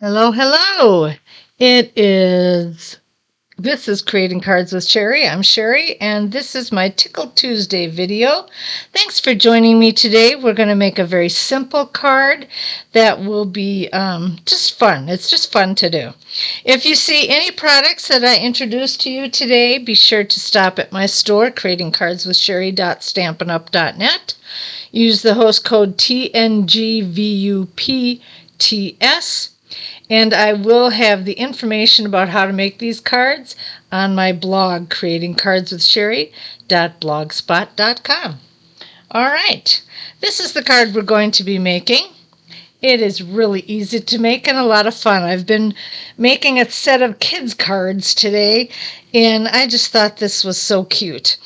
Hello, hello. This is Creating Cards with Sherry. I'm Sherry, and this is my Tickled Tuesday video. Thanks for joining me today. We're going to make a very simple card that will be just fun. It's just fun to do. If you see any products that I introduced to you today, be sure to stop at my store, creatingcardswithsherry.stampinup.net. Use the host code TNGVUPTS. And I will have the information about how to make these cards on my blog, creatingcardswithsherry.blogspot.com. All right, this is the card we're going to be making. It is really easy to make and a lot of fun. I've been making a set of kids cards today, and I just thought this was so cute.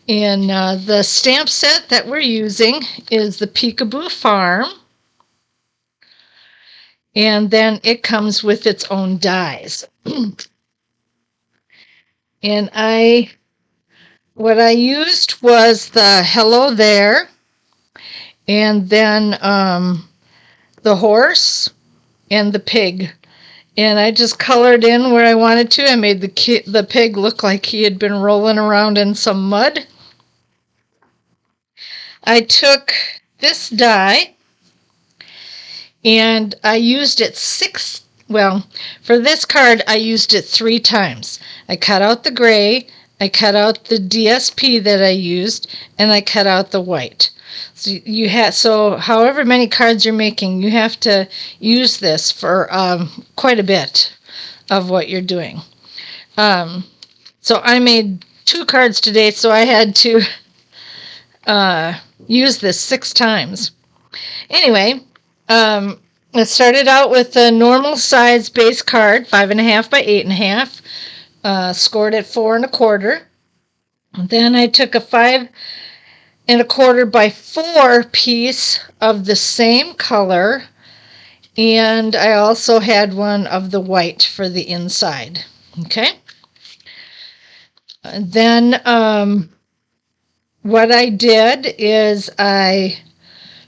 And the stamp set that we're using is the Peekaboo Farm. And then it comes with its own dies. And what I used was the Hello There, and then the horse and the pig. And I just colored in where I wanted to. I made the pig look like he had been rolling around in some mud. I took this die and I used it for this card, I used it 3 times. I cut out the gray, I cut out the DSP that I used, and I cut out the white. So however many cards you're making, you have to use this for quite a bit of what you're doing. So I made 2 cards today, so I had to use this 6 times. Anyway, I started out with a normal size base card, 5.5 by 8.5, scored at 4 1/4. Then I took a 5 1/4 by 4 piece of the same color, and I also had one of the white for the inside. Okay. Then what I did is I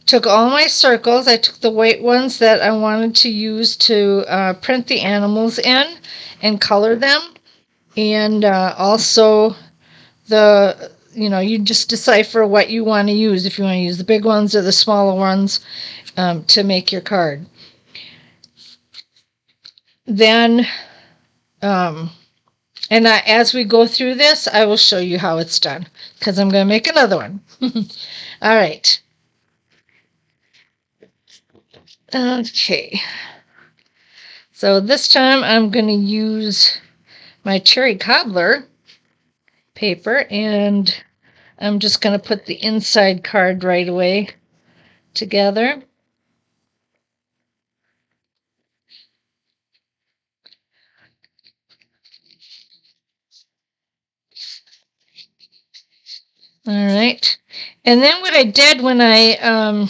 took all my circles. I took the white ones that I wanted to use to print the animals in and color them. And also you just decipher what you want to use, if you want to use the big ones or the smaller ones to make your card. Then, as we go through this, I will show you how it's done, because I'm going to make another one. All right. Okay, so this time I'm going to use my cherry cobbler paper, and I'm just going to put the inside card right away together. All right, and then what I did when I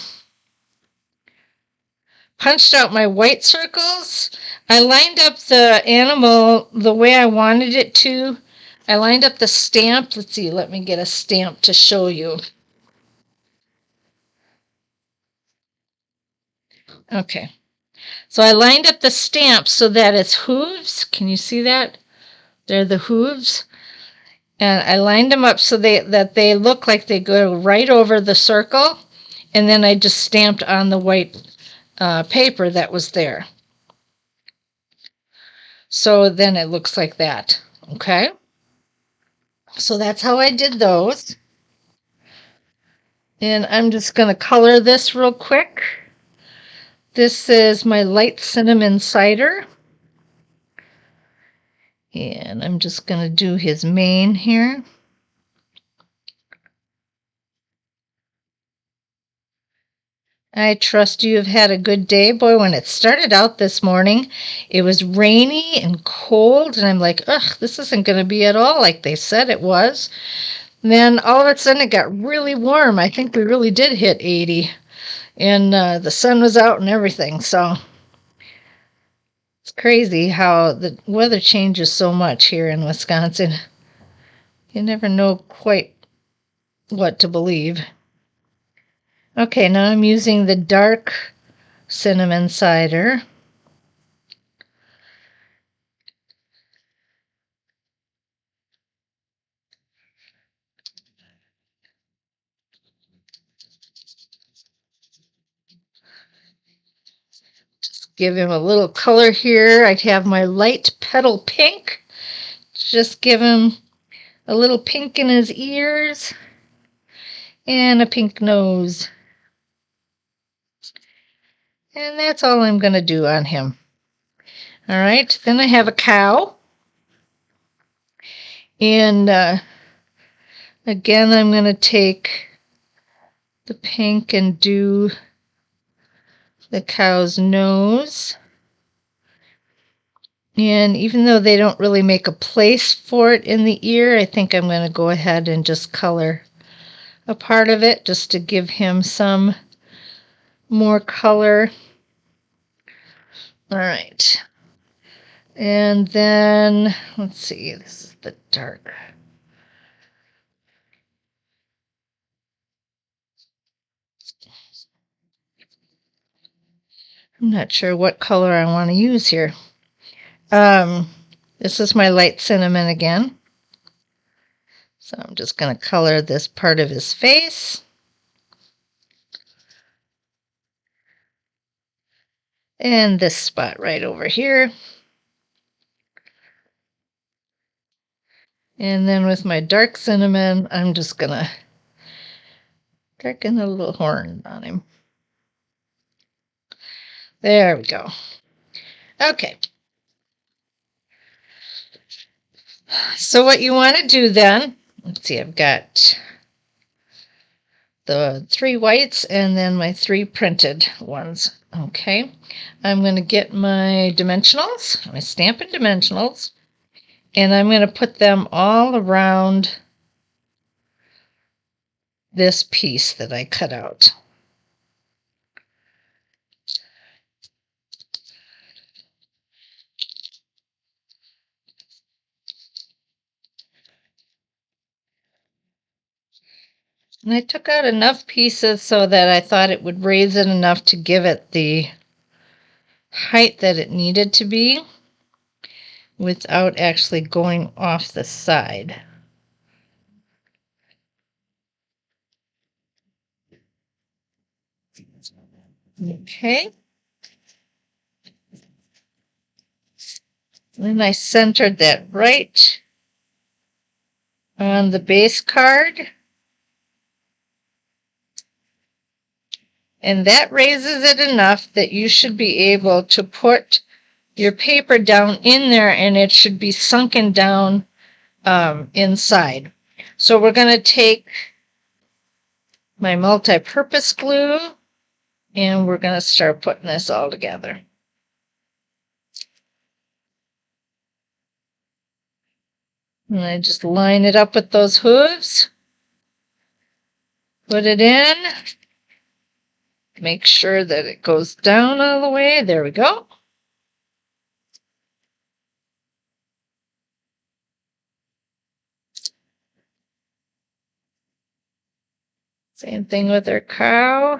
punched out my white circles, I lined up the animal the way I wanted it to. I lined up the stamp. Let's see, let me get a stamp to show you. Okay, so I lined up the stamp so that it's hooves. Can you see that? They're the hooves. And I lined them up so that they look like they go right over the circle. And then I just stamped on the white paper that was there. So then it looks like that. Okay? So that's how I did those. And I'm just going to color this real quick. This is my light cinnamon cider. And I'm just going to do his mane here. I trust you have had a good day. Boy, when it started out this morning, it was rainy and cold, and I'm like, ugh, this isn't going to be at all like they said it was. And then all of a sudden it got really warm. I think we really did hit 80, and the sun was out and everything. So it's crazy how the weather changes so much here in Wisconsin. You never know quite what to believe. Okay, now I'm using the dark cinnamon cider. give him a little color here. I have my light petal pink. Just give him a little pink in his ears and a pink nose. And that's all I'm going to do on him. All right, then I have a cow. And again, I'm going to take the pink and do the cow's nose. And even though they don't really make a place for it in the ear, I think I'm going to go ahead and just color a part of it just to give him some more color. All right. And then, let's see, this is the dark. I'm not sure what color I want to use here. This is my light cinnamon again. So I'm just going to color this part of his face. And this spot right over here. And then with my dark cinnamon, I'm just going to darken a little horn on him. There we go. Okay. So what you want to do then, let's see, I've got the 3 whites and then my 3 printed ones. Okay. I'm going to get my dimensionals, my Stampin' Dimensionals, and I'm going to put them all around this piece that I cut out. And I took out enough pieces so that I thought it would raise it enough to give it the height that it needed to be without actually going off the side. Okay. Then I centered that right on the base card. And that raises it enough that you should be able to put your paper down in there and it should be sunken down inside. So we're going to take my multi-purpose glue and we're going to start putting this all together. And I just line it up with those hooves, put it in, make sure that it goes down all the way. There we go. Same thing with our cow.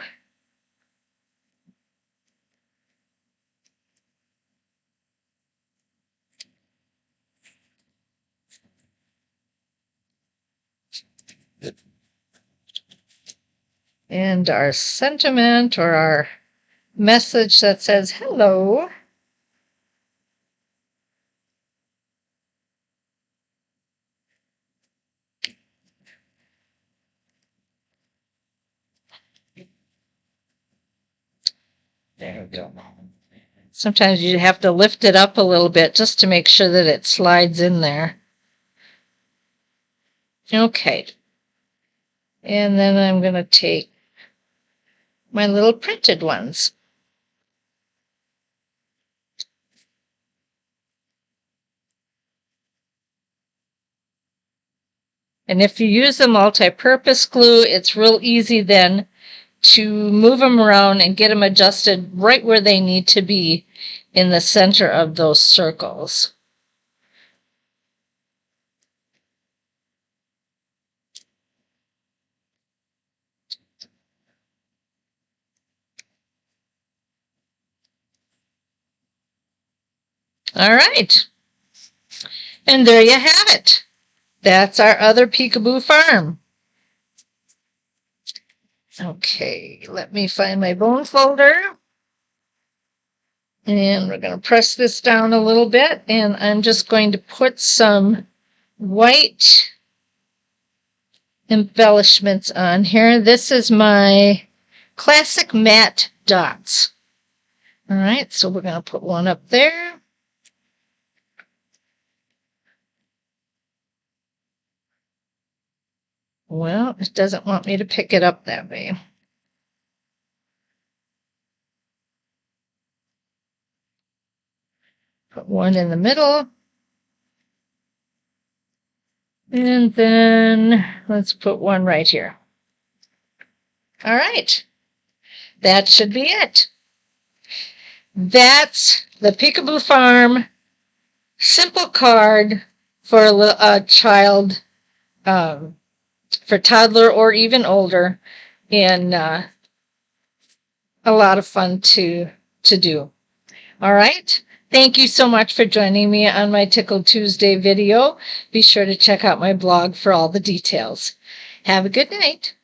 And our sentiment or our message that says hello. There we go. Sometimes you have to lift it up a little bit just to make sure that it slides in there. Okay. And then I'm going to take my little printed ones. And if you use the multi-purpose glue, it's real easy then to move them around and get them adjusted right where they need to be in the center of those circles. All right. And there you have it. That's our other Peekaboo farm. Okay, let me find my bone folder. And we're going to press this down a little bit, and I'm just going to put some white embellishments on here. This is my classic matte dots. All right, so we're going to put one up there. Well, it doesn't want me to pick it up that way. Put one in the middle. And then let's put one right here. All right. That should be it. That's the Peekaboo Farm simple card for a child, for toddler or even older, and a lot of fun to do. All right. Thank you so much for joining me on my Tickled Tuesday video. Be sure to check out my blog for all the details. Have a good night.